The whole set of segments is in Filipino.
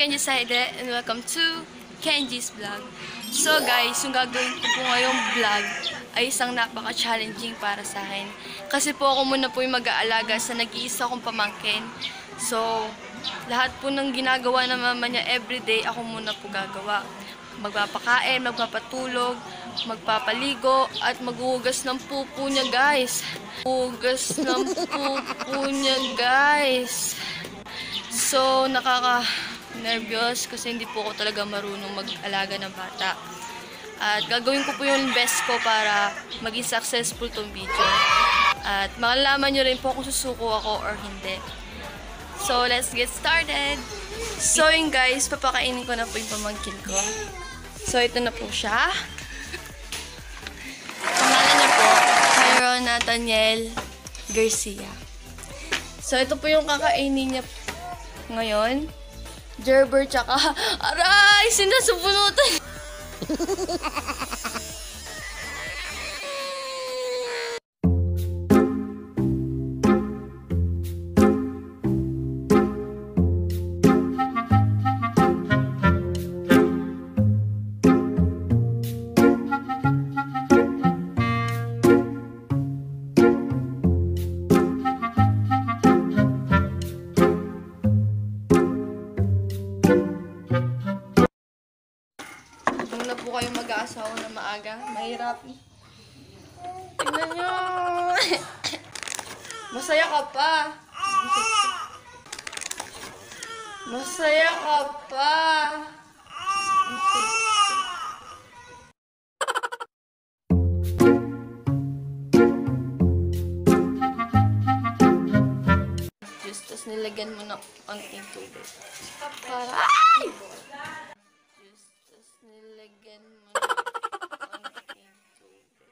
Kenji Saide and welcome to Kenji's Vlog. So guys, yung gagawin ko po ngayong vlog ay isang napaka-challenging para sa akin. Kasi po ako muna po yung mag-aalaga sa nag-iisa kong pamangkin. So, lahat po ng ginagawa ng mama niya everyday, ako muna po gagawa. Magpapakain, magpapatulog, magpapaligo, at maghuhugas ng pupo niya guys. Hugas ng pupo niya guys. So, nakaka-nervyos kasi hindi po ako talaga marunong mag-alaga ng bata. At gagawin ko po yung best ko para maging successful tong video. At malalaman nyo rin po kung susuko ako or hindi. So, let's get started! So, yun guys, papakainin ko na po yung pamangkin ko. So, ito na po siya. Pangalan niya po, Cairo Nathaniel Garcia. So, ito po yung kakainin niya ngayon. Gerber tsaka... Aray! Sinasubunutan! Huwag na po kayong mag-aasawa na maaga. Mahirap. Tingnan nyo. Masaya ka pa. Masaya ka pa. Just, tapos nilagyan mo ng konting tubig. Para... Ay! Nilagyan mo ng konting tubig.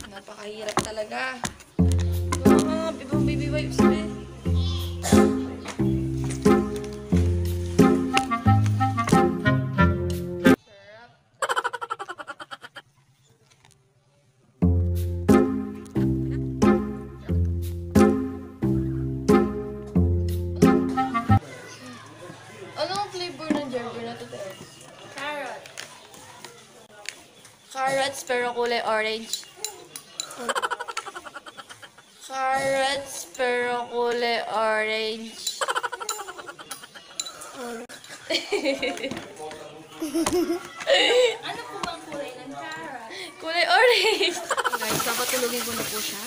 Napakahirap talaga. Ibang baby wipes eh. Anong flavor ng Gerber na to? Carrot. Carrots pero kulay orange. Carrots pero kulay orange. Ano po bang kulay ng carrot? Kulay orange. Guys, papatulogin ko na po siya.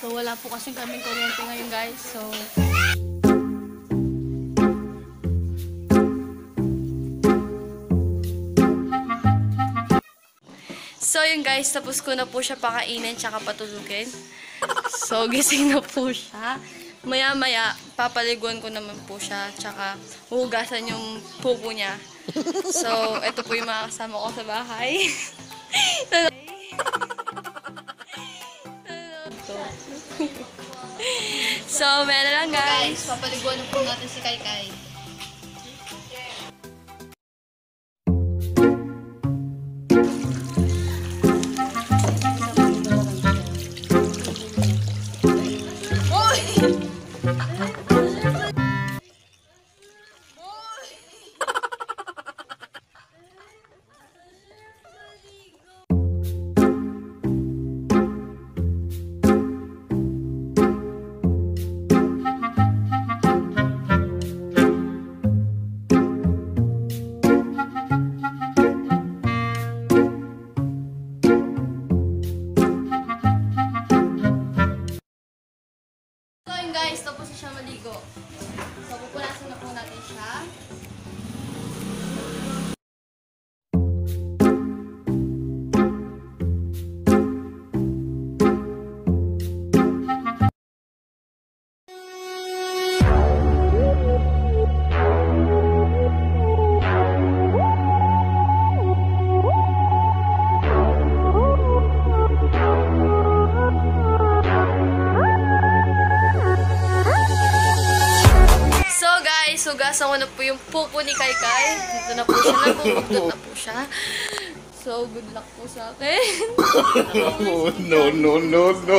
So, wala po kasing kaming kuryente ngayon guys. So, yun guys, tapos ko na po siya pakainin tsaka patulugin. So, gising na po siya. Maya-maya, papaliguan ko naman po siya tsaka huhugasan yung pupo niya. So, ito po yung mga kasama ko sa bahay. So, meron lang guys. Papaliguan na po natin si Kai. ko na po yung pupo ni Kaikai. Dito na po siya, nabubugdot na po siya. So, good luck po sa akin. No, no, no, no.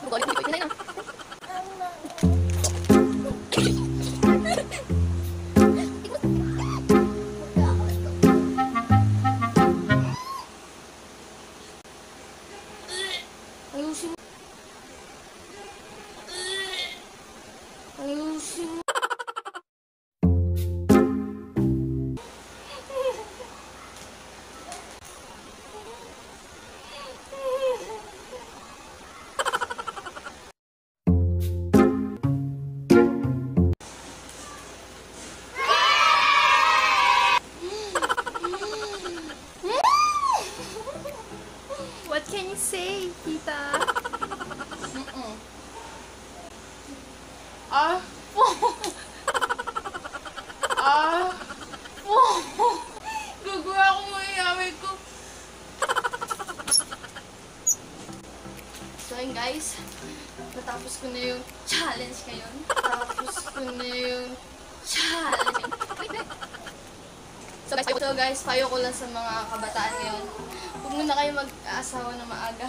Hawakan mo na. Ayusin mo. Ayusin mo. What can you say, tita? Ah, gagawa ko mayayamay ko. So yun guys, natapos ko na yung challenge ngayon. So guys, payo ko lang sa mga kabataan ngayon. Huwag muna kayo mag-aasawa na maaga.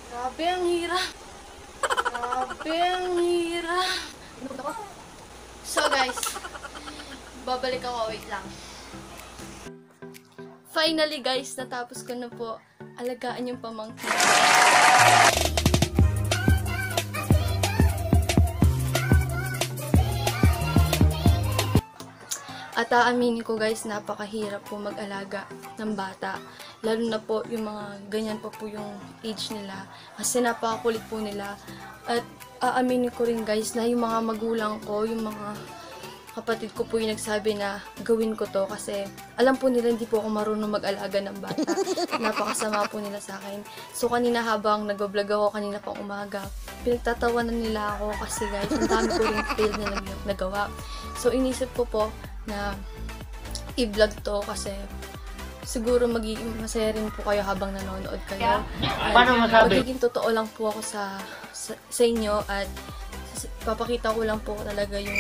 Grabe ang hirap. So guys, babalik ako. Wait lang. Finally guys, natapos ko na po alagaan yung pamangkin. At aaminin ko guys, napakahirap po mag-alaga ng bata. Lalo na po yung mga ganyan pa po yung age nila. Kasi napakakulit po nila. At aaminin ko rin guys na yung mga magulang ko, yung mga kapatid ko po yung nagsabi na gawin ko to. Kasi alam po nila hindi po ako marunong mag-alaga ng bata. Napakasama po nila sa akin. So kanina habang nag-vlog ako kanina pang umaga, pinagtatawanan nila ako kasi guys, ang dami ko rin fail na nagawa. So inisip ko po na i-vlog to kasi siguro magiging masaya rin po kayo habang nanonood kayo. Paano masabi? Magiging totoo lang po ako sa inyo at papakita ko lang po talaga yung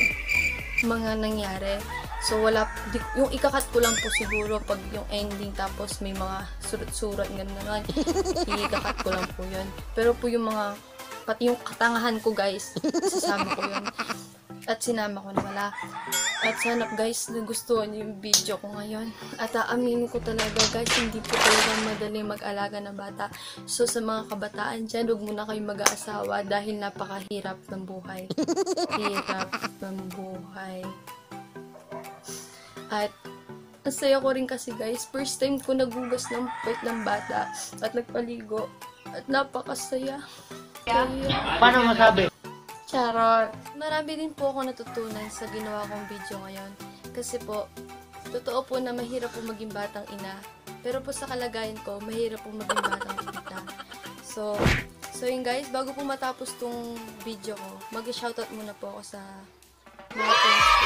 mga nangyari. So wala, yung ikakat ko lang po siguro pag yung ending tapos may mga surat-surat gano'n. Ikakat ko lang po yun. Pero po yung mga, pati yung katangahan ko guys, sasama ko yun. At sinama ko na wala. At sana guys, nagustuhan niyo yung video ko ngayon. At aaminin ko talaga guys, hindi po talaga madaling mag-alaga ng bata. So sa mga kabataan dyan, huwag muna kayong mag-aasawa dahil napakahirap ng buhay. Hirap ng buhay. At ang saya ko rin kasi guys, first time ko nagugas ng puwet ng bata at nagpaligo. At napakasaya. Paano masabi? Charot. Marami din po ako natutunan sa ginawa kong video ngayon. Kasi po, totoo po na mahirap po maging batang ina. Pero po sa kalagayan ko, mahirap po maging batang tita. So yun guys, bago po matapos tong video ko, mag-shoutout muna po ako sa mga friends ko.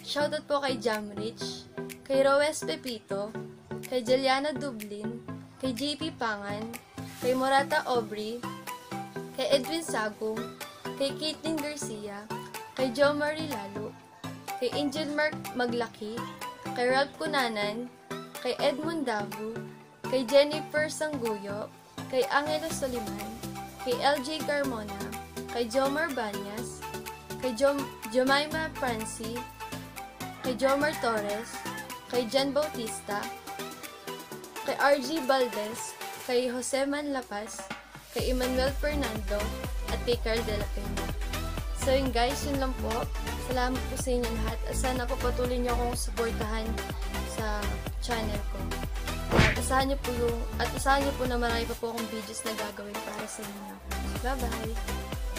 Shoutout po kay Jamrich, kay Roes Pepito, kay Juliana Dublin, kay JP Pangan, kay Morata Aubrey, kay Edwin Sagong, kay Caitlin Garcia, kay Jo Marie Lalo, kay Angel Mark Maglaki, kay Ralph Cunanan, kay Edmund Davu, kay Jennifer Sangguyo, kay Angelo Soliman, kay LJ Carmona, kay Jomar Banyas, kay Jemima Franci, kay Jomar Torres, kay Jan Bautista, kay RG Valdez, kay Jose Manlapas, kay Emmanuel Fernando, at kay Carl de la Peña. So yun guys, yun lang po. Salamat po sa inyo lahat. At sana po patuloy niyo akong suportahan sa channel ko. At asahan niyo po na marami pa po akong videos na gagawin para sa inyo. Bye-bye!